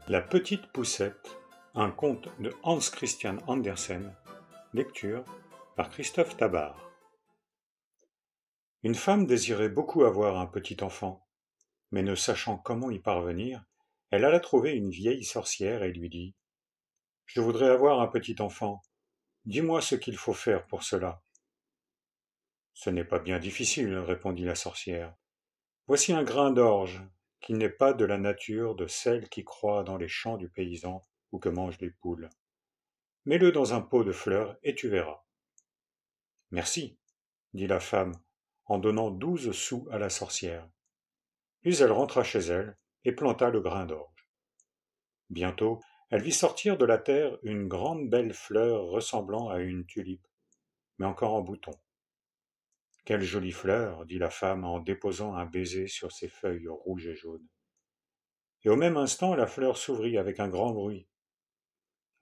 La petite poussette, un conte de Hans Christian Andersen, lecture par Christophe Tabar. Une femme désirait beaucoup avoir un petit enfant, mais ne sachant comment y parvenir, elle alla trouver une vieille sorcière et lui dit « Je voudrais avoir un petit enfant, dis-moi ce qu'il faut faire pour cela. »« Ce n'est pas bien difficile, répondit la sorcière. Voici un grain d'orge, qui n'est pas de la nature de celle qui croît dans les champs du paysan ou que mangent les poules. Mets-le dans un pot de fleurs et tu verras. » Merci, dit la femme, en donnant 12 sous à la sorcière. Puis elle rentra chez elle et planta le grain d'orge. Bientôt, elle vit sortir de la terre une grande belle fleur ressemblant à une tulipe, mais encore en bouton. Quelle jolie fleur, dit la femme en déposant un baiser sur ses feuilles rouges et jaunes. Et au même instant, la fleur s'ouvrit avec un grand bruit.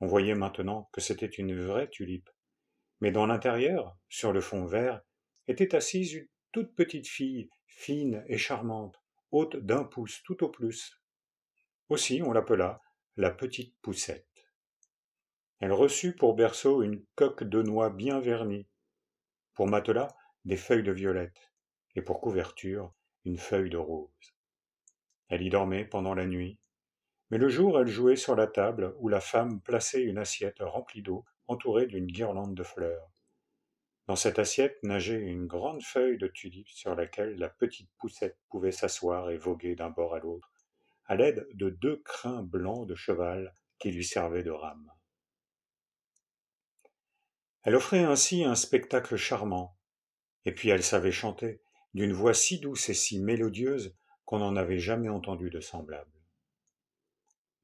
On voyait maintenant que c'était une vraie tulipe, mais dans l'intérieur, sur le fond vert, était assise une toute petite fille, fine et charmante, haute d'1 pouce tout au plus. Aussi on l'appela la petite poussette. Elle reçut pour berceau une coque de noix bien vernie, pour matelas des feuilles de violette, et pour couverture une feuille de rose. Elle y dormait pendant la nuit, mais le jour elle jouait sur la table où la femme plaçait une assiette remplie d'eau entourée d'une guirlande de fleurs. Dans cette assiette nageait une grande feuille de tulipe sur laquelle la petite poussette pouvait s'asseoir et voguer d'un bord à l'autre, à l'aide de 2 crins blancs de cheval qui lui servaient de rames. Elle offrait ainsi un spectacle charmant, et puis elle savait chanter, d'une voix si douce et si mélodieuse qu'on n'en avait jamais entendu de semblable.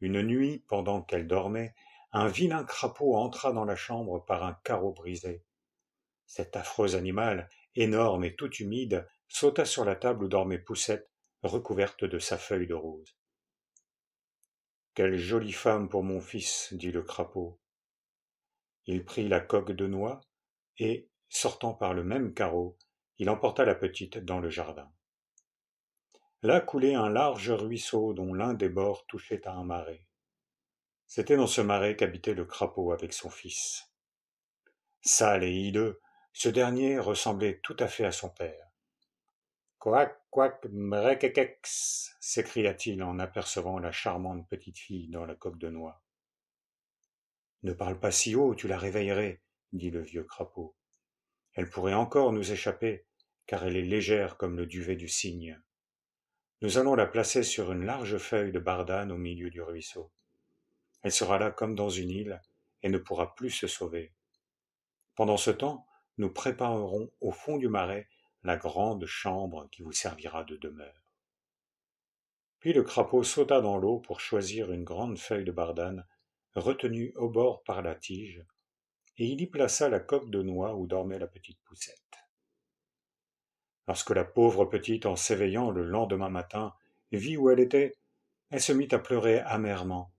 Une nuit, pendant qu'elle dormait, un vilain crapaud entra dans la chambre par un carreau brisé. Cet affreux animal, énorme et tout humide, sauta sur la table où dormait Poussette, recouverte de sa feuille de rose. « Quelle jolie femme pour mon fils, dit le crapaud. Il prit la coque de noix, et, sortant par le même carreau, il emporta la petite dans le jardin. Là coulait un large ruisseau dont l'un des bords touchait à un marais. C'était dans ce marais qu'habitait le crapaud avec son fils. Sale et hideux, ce dernier ressemblait tout à fait à son père. « Couac, couac, mrekekex » s'écria-t-il en apercevant la charmante petite fille dans la coque de noix. « Ne parle pas si haut, tu la réveillerais, » dit le vieux crapaud. « Elle pourrait encore nous échapper, car elle est légère comme le duvet du cygne. Nous allons la placer sur une large feuille de bardane au milieu du ruisseau. Elle sera là comme dans une île et ne pourra plus se sauver. Pendant ce temps, nous préparerons au fond du marais la grande chambre qui vous servira de demeure. » Puis le crapaud sauta dans l'eau pour choisir une grande feuille de bardane, retenue au bord par la tige, et il y plaça la coque de noix où dormait la petite poussette. Lorsque la pauvre petite, en s'éveillant le lendemain matin, vit où elle était, elle se mit à pleurer amèrement,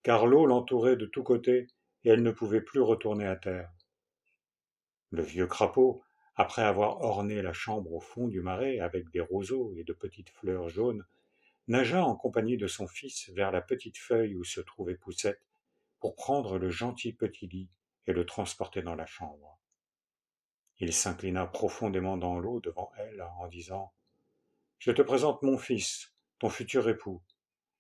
car l'eau l'entourait de tous côtés et elle ne pouvait plus retourner à terre. Le vieux crapaud, après avoir orné la chambre au fond du marais avec des roseaux et de petites fleurs jaunes, nagea en compagnie de son fils vers la petite feuille où se trouvait Poussette pour prendre le gentil petit lit et le transporter dans la chambre. Il s'inclina profondément dans l'eau devant elle en disant « Je te présente mon fils, ton futur époux.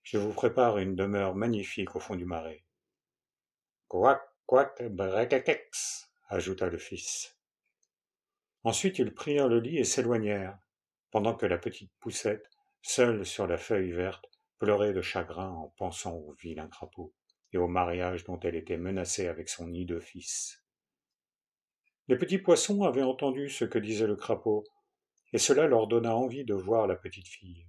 Je vous prépare une demeure magnifique au fond du marais. »« Couac, couac, brekekex » ajouta le fils. Ensuite ils prirent le lit et s'éloignèrent, pendant que la petite Poussette, seule sur la feuille verte, pleurait de chagrin en pensant au vilain crapaud et au mariage dont elle était menacée avec son hideux fils. Les petits poissons avaient entendu ce que disait le crapaud, et cela leur donna envie de voir la petite fille.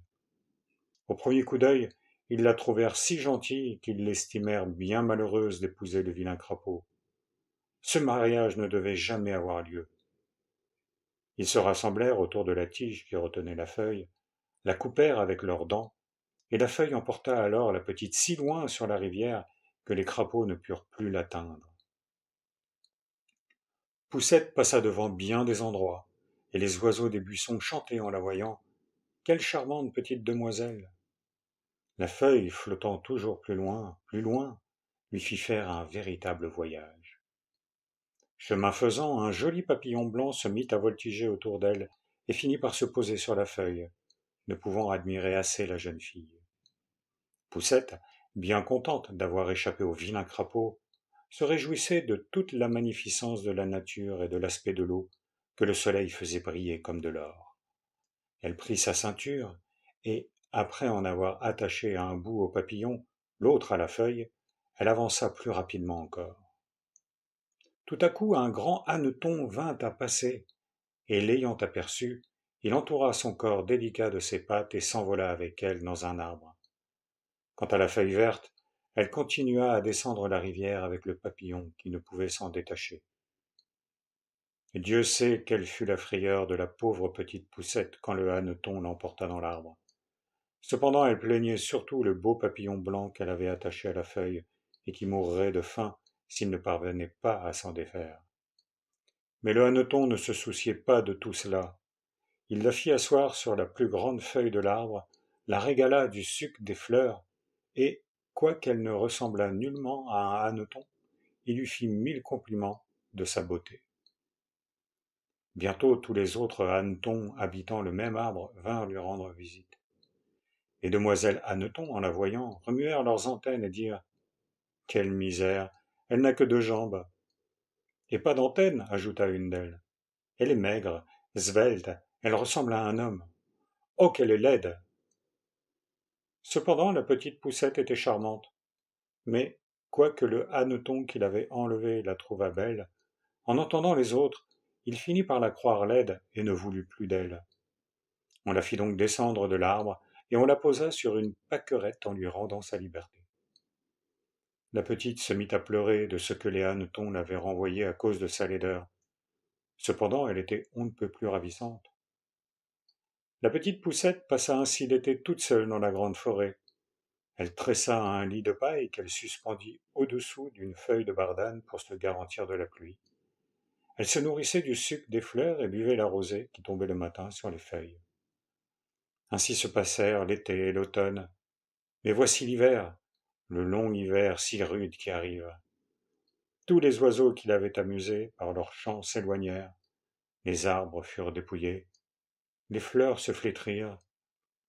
Au premier coup d'œil, ils la trouvèrent si gentille qu'ils l'estimèrent bien malheureuse d'épouser le vilain crapaud. Ce mariage ne devait jamais avoir lieu. Ils se rassemblèrent autour de la tige qui retenait la feuille, la coupèrent avec leurs dents, et la feuille emporta alors la petite si loin sur la rivière que les crapauds ne purent plus l'atteindre. Poussette passa devant bien des endroits, et les oiseaux des buissons chantaient en la voyant. « Quelle charmante petite demoiselle ! La feuille, flottant toujours plus loin, lui fit faire un véritable voyage. Chemin faisant, un joli papillon blanc se mit à voltiger autour d'elle et finit par se poser sur la feuille, ne pouvant admirer assez la jeune fille. Poussette, bien contente d'avoir échappé au vilain crapaud, se réjouissait de toute la magnificence de la nature et de l'aspect de l'eau que le soleil faisait briller comme de l'or. Elle prit sa ceinture et, après en avoir attaché un bout au papillon, l'autre à la feuille, elle avança plus rapidement encore. Tout à coup un grand hanneton vint à passer, et l'ayant aperçue, il entoura son corps délicat de ses pattes et s'envola avec elle dans un arbre. Quant à la feuille verte, elle continua à descendre la rivière avec le papillon qui ne pouvait s'en détacher. Et Dieu sait quelle fut la frayeur de la pauvre petite poussette quand le hanneton l'emporta dans l'arbre. Cependant elle plaignait surtout le beau papillon blanc qu'elle avait attaché à la feuille et qui mourrait de faim s'il ne parvenait pas à s'en défaire. Mais le hanneton ne se souciait pas de tout cela. Il la fit asseoir sur la plus grande feuille de l'arbre, la régala du suc des fleurs, et, quoiqu'elle ne ressemblât nullement à un hanneton, il lui fit 1000 compliments de sa beauté. Bientôt tous les autres hannetons habitant le même arbre vinrent lui rendre visite. Les demoiselles hannetons, en la voyant, remuèrent leurs antennes et dirent « Quelle misère! Elle n'a que 2 jambes !» « Et pas d'antennes, ajouta une d'elles. « Elle est maigre, svelte, elle ressemble à un homme. Oh, qu'elle est laide !» Cependant la petite poussette était charmante, mais, quoique le hanneton qui l'avait enlevée la trouvât belle, en entendant les autres, il finit par la croire laide et ne voulut plus d'elle. On la fit donc descendre de l'arbre, et on la posa sur une pâquerette en lui rendant sa liberté. La petite se mit à pleurer de ce que les hannetons l'avaient renvoyée à cause de sa laideur. Cependant elle était on ne peut plus ravissante. La petite poussette passa ainsi l'été toute seule dans la grande forêt. Elle tressa un lit de paille qu'elle suspendit au-dessous d'une feuille de bardane pour se garantir de la pluie. Elle se nourrissait du suc des fleurs et buvait la rosée qui tombait le matin sur les feuilles. Ainsi se passèrent l'été et l'automne. Mais voici l'hiver, le long hiver si rude qui arrive. Tous les oiseaux qui l'avaient amusée par leurs chants s'éloignèrent, les arbres furent dépouillés, les fleurs se flétrirent,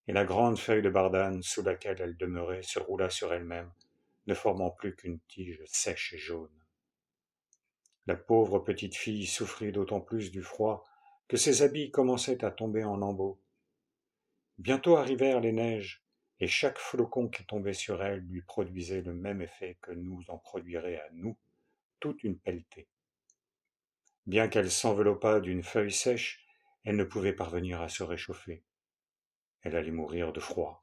et la grande feuille de bardane sous laquelle elle demeurait se roula sur elle-même, ne formant plus qu'une tige sèche et jaune. La pauvre petite fille souffrit d'autant plus du froid que ses habits commençaient à tomber en lambeaux. Bientôt arrivèrent les neiges, et chaque flocon qui tombait sur elle lui produisait le même effet que nous en produirait à nous toute une pelletée. Bien qu'elle s'enveloppât d'une feuille sèche, elle ne pouvait parvenir à se réchauffer. Elle allait mourir de froid.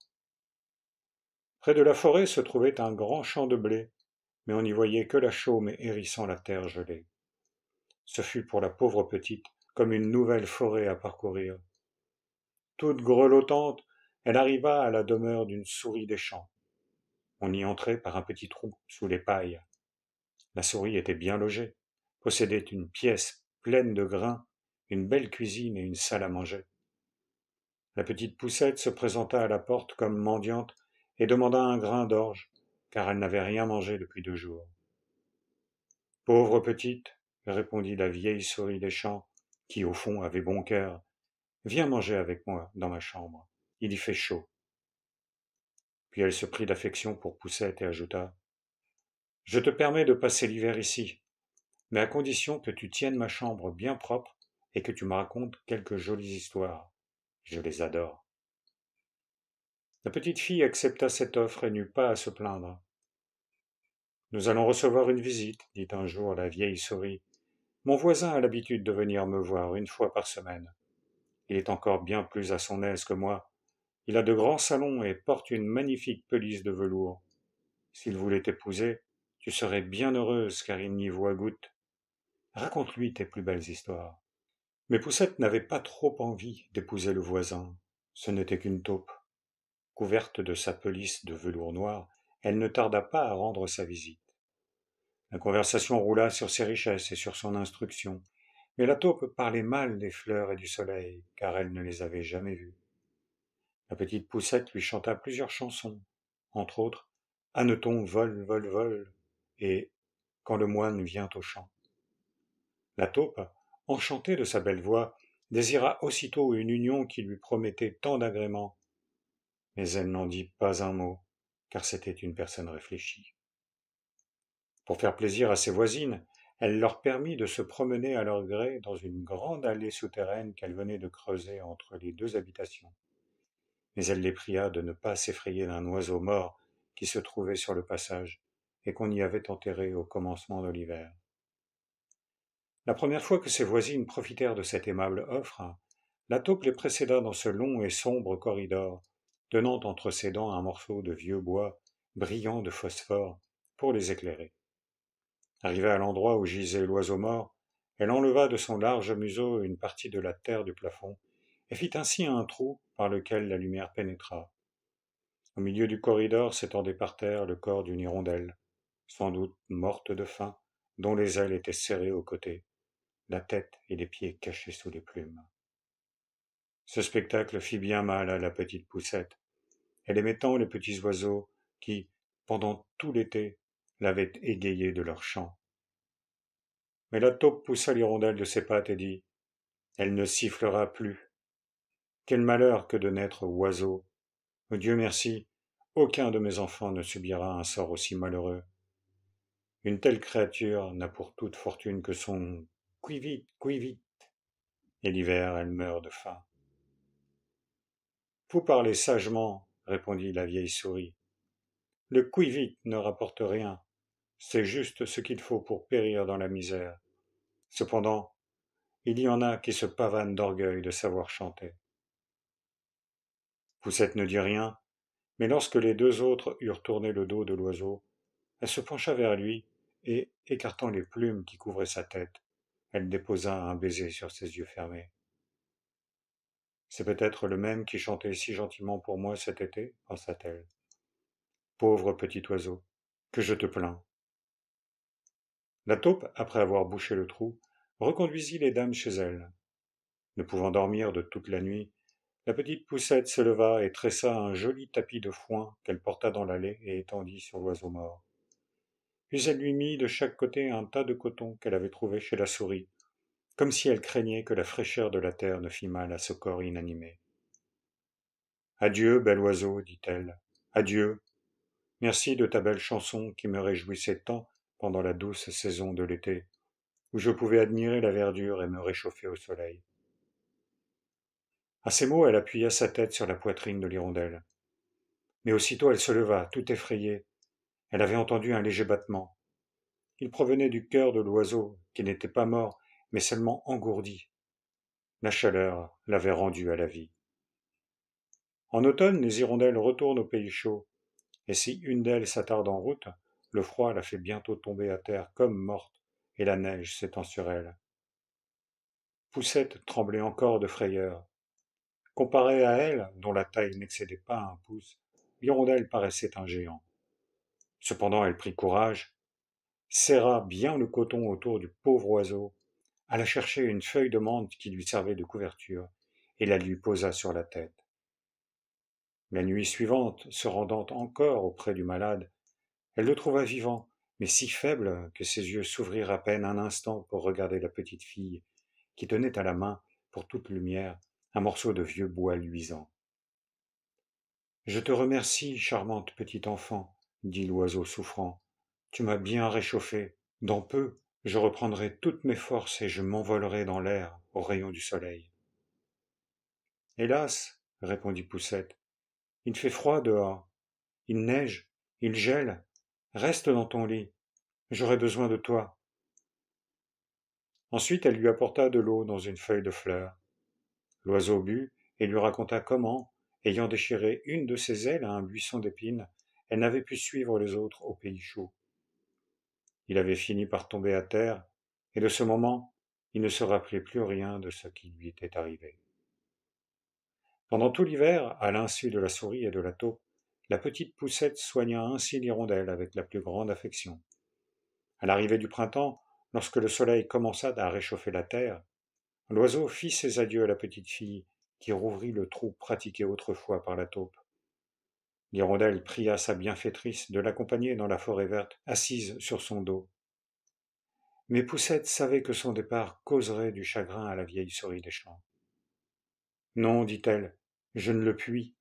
Près de la forêt se trouvait un grand champ de blé, mais on n'y voyait que la chaume hérissant la terre gelée. Ce fut pour la pauvre petite comme une nouvelle forêt à parcourir. Toute grelottante, elle arriva à la demeure d'une souris des champs. On y entrait par un petit trou sous les pailles. La souris était bien logée, possédait une pièce pleine de grains, une belle cuisine et une salle à manger. La petite poussette se présenta à la porte comme mendiante et demanda un grain d'orge, car elle n'avait rien mangé depuis 2 jours. Pauvre petite, répondit la vieille souris des champs, qui au fond avait bon cœur, viens manger avec moi dans ma chambre, il y fait chaud. Puis elle se prit d'affection pour Poussette et ajouta « Je te permets de passer l'hiver ici, mais à condition que tu tiennes ma chambre bien propre et que tu me racontes quelques jolies histoires. Je les adore. » La petite fille accepta cette offre et n'eut pas à se plaindre. « Nous allons recevoir une visite, dit un jour la vieille souris. Mon voisin a l'habitude de venir me voir 1 fois par semaine. Il est encore bien plus à son aise que moi. Il a de grands salons et porte une magnifique pelisse de velours. S'il voulait t'épouser, tu serais bien heureuse car il n'y voit goutte. Raconte-lui tes plus belles histoires. » Mais Poussette n'avait pas trop envie d'épouser le voisin. Ce n'était qu'une taupe. Couverte de sa pelisse de velours noir, elle ne tarda pas à rendre sa visite. La conversation roula sur ses richesses et sur son instruction, mais la taupe parlait mal des fleurs et du soleil, car elle ne les avait jamais vues. La petite Poussette lui chanta plusieurs chansons, entre autres, Hanneton vole, vole, vole, et Quand le moine vient au champ. La taupe, enchantée de sa belle voix, désira aussitôt une union qui lui promettait tant d'agréments, mais elle n'en dit pas un mot, car c'était une personne réfléchie. Pour faire plaisir à ses voisines, elle leur permit de se promener à leur gré dans une grande allée souterraine qu'elle venait de creuser entre les deux habitations. Mais elle les pria de ne pas s'effrayer d'un oiseau mort qui se trouvait sur le passage et qu'on y avait enterré au commencement de l'hiver. La première fois que ses voisines profitèrent de cette aimable offre, la taupe les précéda dans ce long et sombre corridor, tenant entre ses dents un morceau de vieux bois brillant de phosphore pour les éclairer. Arrivée à l'endroit où gisait l'oiseau mort, elle enleva de son large museau une partie de la terre du plafond et fit ainsi un trou par lequel la lumière pénétra. Au milieu du corridor s'étendait par terre le corps d'une hirondelle, sans doute morte de faim, dont les ailes étaient serrées aux côtés, la tête et les pieds cachés sous les plumes. Ce spectacle fit bien mal à la petite Poussette. Elle aimait tant les petits oiseaux qui, pendant tout l'été, l'avaient égayée de leurs chants. Mais la taupe poussa l'hirondelle de ses pattes et dit « Elle ne sifflera plus. Quel malheur que de naître oiseau. Dieu merci, aucun de mes enfants ne subira un sort aussi malheureux. Une telle créature n'a pour toute fortune que son cuivit, et l'hiver elle meurt de faim. » Vous parlez sagement, répondit la vieille souris. Le cuivit ne rapporte rien, c'est juste ce qu'il faut pour périr dans la misère. Cependant, il y en a qui se pavanent d'orgueil de savoir chanter. Poussette ne dit rien, mais lorsque les deux autres eurent tourné le dos de l'oiseau, elle se pencha vers lui, et, écartant les plumes qui couvraient sa tête, elle déposa un baiser sur ses yeux fermés. C'est peut-être le même qui chantait si gentiment pour moi cet été, pensa-t-elle. Pauvre petit oiseau, que je te plains. La taupe, après avoir bouché le trou, reconduisit les dames chez elle. Ne pouvant dormir de toute la nuit, la petite Poussette se leva et tressa un joli tapis de foin qu'elle porta dans l'allée et étendit sur l'oiseau mort. Puis elle lui mit de chaque côté un tas de coton qu'elle avait trouvé chez la souris, comme si elle craignait que la fraîcheur de la terre ne fît mal à ce corps inanimé. Adieu, bel oiseau, dit-elle. Adieu. Merci de ta belle chanson qui me réjouissait tant pendant la douce saison de l'été, où je pouvais admirer la verdure et me réchauffer au soleil. À ces mots, elle appuya sa tête sur la poitrine de l'hirondelle. Mais aussitôt elle se leva, tout effrayée. Elle avait entendu un léger battement. Il provenait du cœur de l'oiseau, qui n'était pas mort, mais seulement engourdi. La chaleur l'avait rendu à la vie. En automne, les hirondelles retournent au pays chaud, et si une d'elles s'attarde en route, le froid la fait bientôt tomber à terre comme morte, et la neige s'étend sur elle. Poussette tremblait encore de frayeur. Comparée à elle, dont la taille n'excédait pas un pouce, l'hirondelle paraissait un géant. Cependant elle prit courage, serra bien le coton autour du pauvre oiseau, alla chercher une feuille de menthe qui lui servait de couverture, et la lui posa sur la tête. La nuit suivante, se rendant encore auprès du malade, elle le trouva vivant, mais si faible que ses yeux s'ouvrirent à peine un instant pour regarder la petite fille, qui tenait à la main, pour toute lumière, un morceau de vieux bois luisant. « Je te remercie, charmante petite enfant, dit l'oiseau souffrant. Tu m'as bien réchauffé. Dans peu, je reprendrai toutes mes forces et je m'envolerai dans l'air, aux rayons du soleil. Hélas, répondit Poussette, il fait froid dehors. Il neige, il gèle. Reste dans ton lit. J'aurai besoin de toi. Ensuite, elle lui apporta de l'eau dans une feuille de fleur. L'oiseau but et lui raconta comment, ayant déchiré une de ses ailes à un buisson d'épines, elle n'avait pu suivre les autres au pays chaud. Il avait fini par tomber à terre, et de ce moment, il ne se rappelait plus rien de ce qui lui était arrivé. Pendant tout l'hiver, à l'insu de la souris et de la taupe, la petite Poussette soigna ainsi l'hirondelle avec la plus grande affection. À l'arrivée du printemps, lorsque le soleil commença à réchauffer la terre, l'oiseau fit ses adieux à la petite fille, qui rouvrit le trou pratiqué autrefois par la taupe. L'hirondelle pria sa bienfaitrice de l'accompagner dans la forêt verte, assise sur son dos. Mais Poussette savait que son départ causerait du chagrin à la vieille souris des champs. Non, dit-elle, je ne le puis.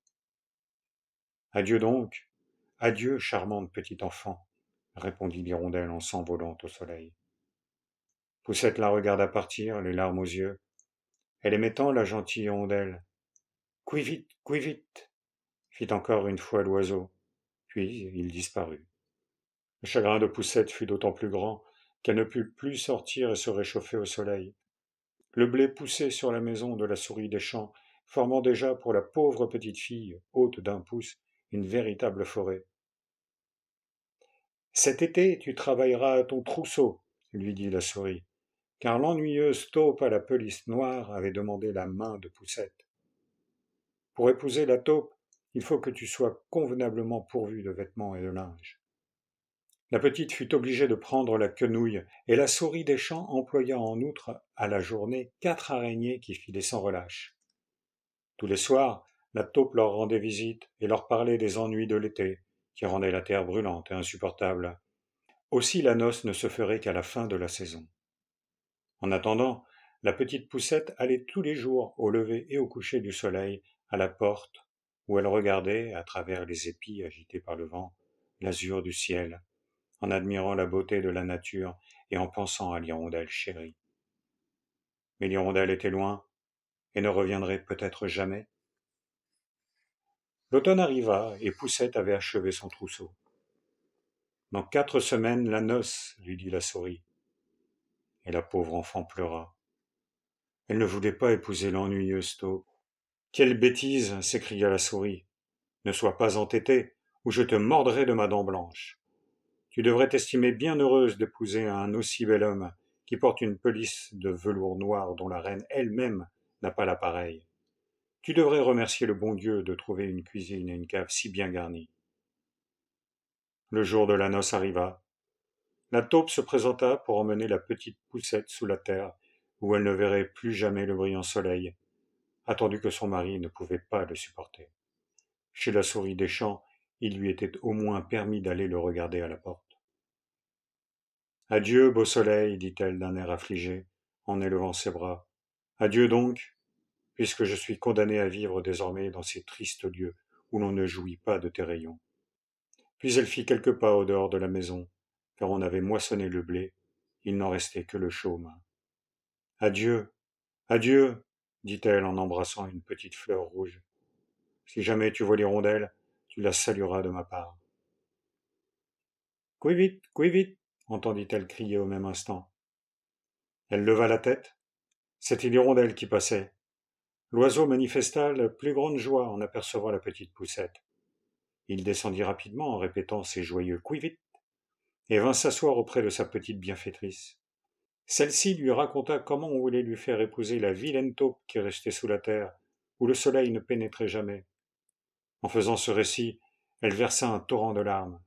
Adieu donc, adieu, charmante petite enfant, répondit l'hirondelle en s'envolant au soleil. Poussette la regarda partir, les larmes aux yeux. Elle aimait tant la gentille hirondelle. Couille vite, fit encore une fois l'oiseau, puis il disparut. Le chagrin de Poussette fut d'autant plus grand qu'elle ne put plus sortir et se réchauffer au soleil. Le blé poussait sur la maison de la souris des champs, formant déjà pour la pauvre petite fille, haute d'1 pouce, une véritable forêt. Cet été, tu travailleras à ton trousseau, lui dit la souris, car l'ennuyeuse taupe à la pelisse noire avait demandé la main de Poussette. Pour épouser la taupe, il faut que tu sois convenablement pourvu de vêtements et de linge. La petite fut obligée de prendre la quenouille, et la souris des champs employa en outre à la journée 4 araignées qui filaient sans relâche. Tous les soirs, la taupe leur rendait visite et leur parlait des ennuis de l'été, qui rendaient la terre brûlante et insupportable. Aussi la noce ne se ferait qu'à la fin de la saison. En attendant, la petite Poussette allait tous les jours, au lever et au coucher du soleil, à la porte, où elle regardait, à travers les épis agités par le vent, l'azur du ciel, en admirant la beauté de la nature et en pensant à l'hirondelle chérie. Mais l'hirondelle était loin, et ne reviendrait peut-être jamais. L'automne arriva, et Poussette avait achevé son trousseau. Dans 4 semaines, la noce, lui dit la souris. Et la pauvre enfant pleura. Elle ne voulait pas épouser l'ennuyeuse taupe. Quelle bêtise, s'écria la souris. Ne sois pas entêtée, ou je te mordrai de ma dent blanche. Tu devrais t'estimer bien heureuse d'épouser un aussi bel homme, qui porte une pelisse de velours noir dont la reine elle-même n'a pas la pareille. Tu devrais remercier le bon Dieu de trouver une cuisine et une cave si bien garnies. Le jour de la noce arriva. La taupe se présenta pour emmener la petite Poussette sous la terre, où elle ne verrait plus jamais le brillant soleil, attendu que son mari ne pouvait pas le supporter. Chez la souris des champs, il lui était au moins permis d'aller le regarder à la porte. Adieu, beau soleil, dit-elle d'un air affligé, en élevant ses bras. Adieu donc, puisque je suis condamnée à vivre désormais dans ces tristes lieux où l'on ne jouit pas de tes rayons. Puis elle fit quelques pas au dehors de la maison, car on avait moissonné le blé, il n'en restait que le chaume. Adieu, adieu, dit-elle en embrassant une petite fleur rouge. Si jamais tu vois l'hirondelle, tu la salueras de ma part. Couille vite, entendit-elle crier au même instant. Elle leva la tête. C'était l'hirondelle qui passait. L'oiseau manifesta la plus grande joie en apercevant la petite Poussette. Il descendit rapidement en répétant ses joyeux couille vite et vint s'asseoir auprès de sa petite bienfaitrice. Celle-ci lui raconta comment on voulait lui faire épouser la vilaine taupe qui restait sous la terre, où le soleil ne pénétrait jamais. En faisant ce récit, elle versa un torrent de larmes.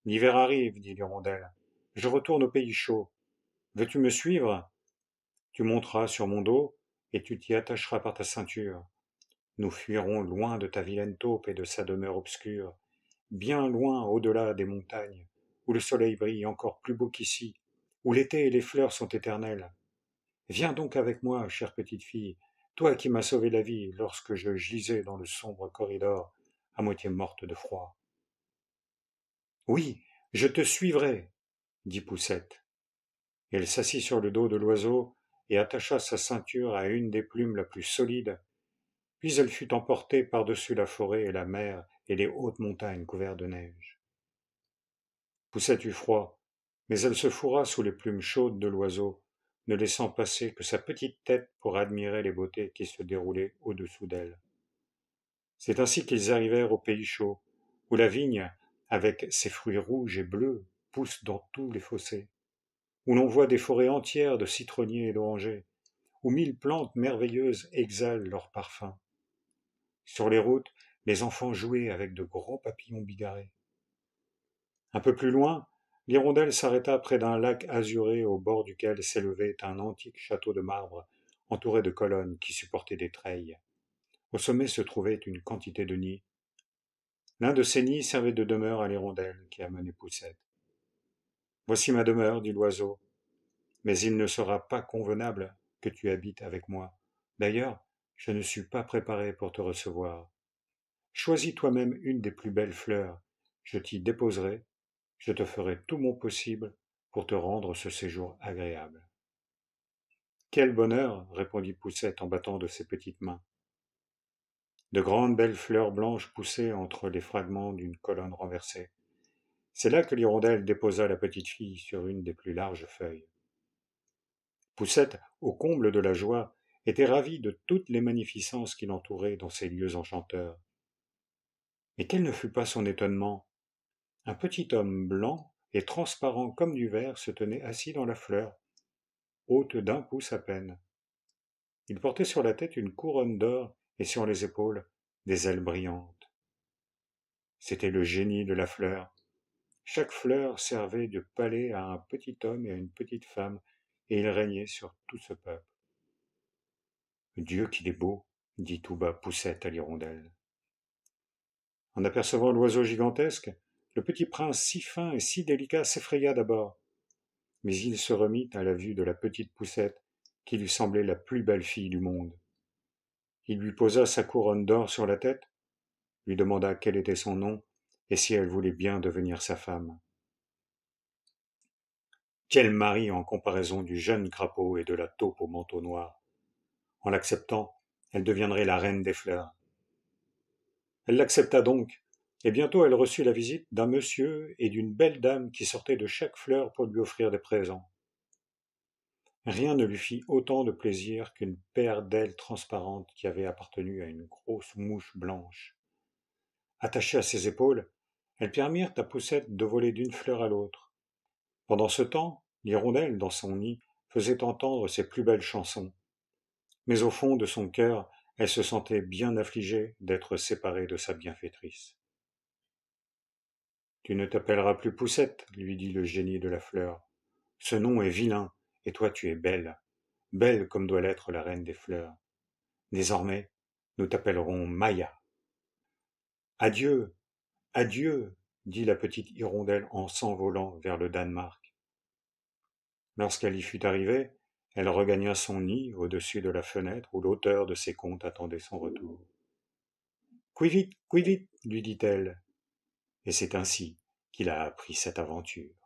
L'hiver arrive, dit l'hirondelle. Je retourne au pays chaud. Veux-tu me suivre? Tu monteras sur mon dos et tu t'y attacheras par ta ceinture. Nous fuirons loin de ta vilaine taupe et de sa demeure obscure, bien loin au-delà des montagnes, où le soleil brille encore plus beau qu'ici, où l'été et les fleurs sont éternels. Viens donc avec moi, chère petite fille, toi qui m'as sauvé la vie lorsque je gisais dans le sombre corridor, à moitié morte de froid. Oui, je te suivrai, dit Poussette. Elle s'assit sur le dos de l'oiseau et attacha sa ceinture à une des plumes la plus solide, puis elle fut emportée par-dessus la forêt et la mer et les hautes montagnes couvertes de neige. Poussette eut froid, mais elle se fourra sous les plumes chaudes de l'oiseau, ne laissant passer que sa petite tête pour admirer les beautés qui se déroulaient au-dessous d'elle. C'est ainsi qu'ils arrivèrent au pays chaud, où la vigne, avec ses fruits rouges et bleus, pousse dans tous les fossés, où l'on voit des forêts entières de citronniers et d'orangers, où 1000 plantes merveilleuses exhalent leur parfum. Sur les routes, les enfants jouaient avec de gros papillons bigarrés. Un peu plus loin, l'hirondelle s'arrêta près d'un lac azuré au bord duquel s'élevait un antique château de marbre entouré de colonnes qui supportaient des treilles. Au sommet se trouvait une quantité de nids. L'un de ces nids servait de demeure à l'hirondelle qui amenait Poussette. Voici ma demeure, dit l'oiseau, mais il ne sera pas convenable que tu habites avec moi. D'ailleurs, je ne suis pas préparé pour te recevoir. Choisis toi-même une des plus belles fleurs, je t'y déposerai, je te ferai tout mon possible pour te rendre ce séjour agréable. Quel bonheur, répondit Poussette en battant de ses petites mains. De grandes belles fleurs blanches poussaient entre les fragments d'une colonne renversée. C'est là que l'hirondelle déposa la petite fille sur une des plus larges feuilles. Poussette, au comble de la joie, était ravie de toutes les magnificences qui l'entouraient dans ces lieux enchanteurs. Mais quel ne fut pas son étonnement! Un petit homme blanc et transparent comme du verre se tenait assis dans la fleur, haute d'1 pouce à peine. Il portait sur la tête une couronne d'or et sur les épaules des ailes brillantes. C'était le génie de la fleur. Chaque fleur servait de palais à un petit homme et à une petite femme, et il régnait sur tout ce peuple. Dieu qu'il est beau, dit tout bas Poussette à l'hirondelle. En apercevant l'oiseau gigantesque, le petit prince si fin et si délicat s'effraya d'abord, mais il se remit à la vue de la petite Poussette, qui lui semblait la plus belle fille du monde. Il lui posa sa couronne d'or sur la tête, lui demanda quel était son nom et si elle voulait bien devenir sa femme. Quel mari en comparaison du jeune crapaud et de la taupe au manteau noir! En l'acceptant, elle deviendrait la reine des fleurs. Elle l'accepta donc, et bientôt elle reçut la visite d'un monsieur et d'une belle dame qui sortaient de chaque fleur pour lui offrir des présents. Rien ne lui fit autant de plaisir qu'une paire d'ailes transparentes qui avait appartenu à une grosse mouche blanche. Attachées à ses épaules, elles permirent à Poussette de voler d'une fleur à l'autre. Pendant ce temps, l'hirondelle, dans son nid, faisait entendre ses plus belles chansons. Mais au fond de son cœur, elle se sentait bien affligée d'être séparée de sa bienfaitrice. « Tu ne t'appelleras plus Poussette, lui dit le génie de la fleur. Ce nom est vilain, et toi tu es belle, belle comme doit l'être la reine des fleurs. Désormais, nous t'appellerons Maya. Adieu, adieu, dit la petite hirondelle en s'envolant vers le Danemark. Lorsqu'elle y fut arrivée, elle regagna son nid au-dessus de la fenêtre où l'auteur de ses contes attendait son retour. Qui vite, lui dit-elle, et c'est ainsi qu'il a appris cette aventure.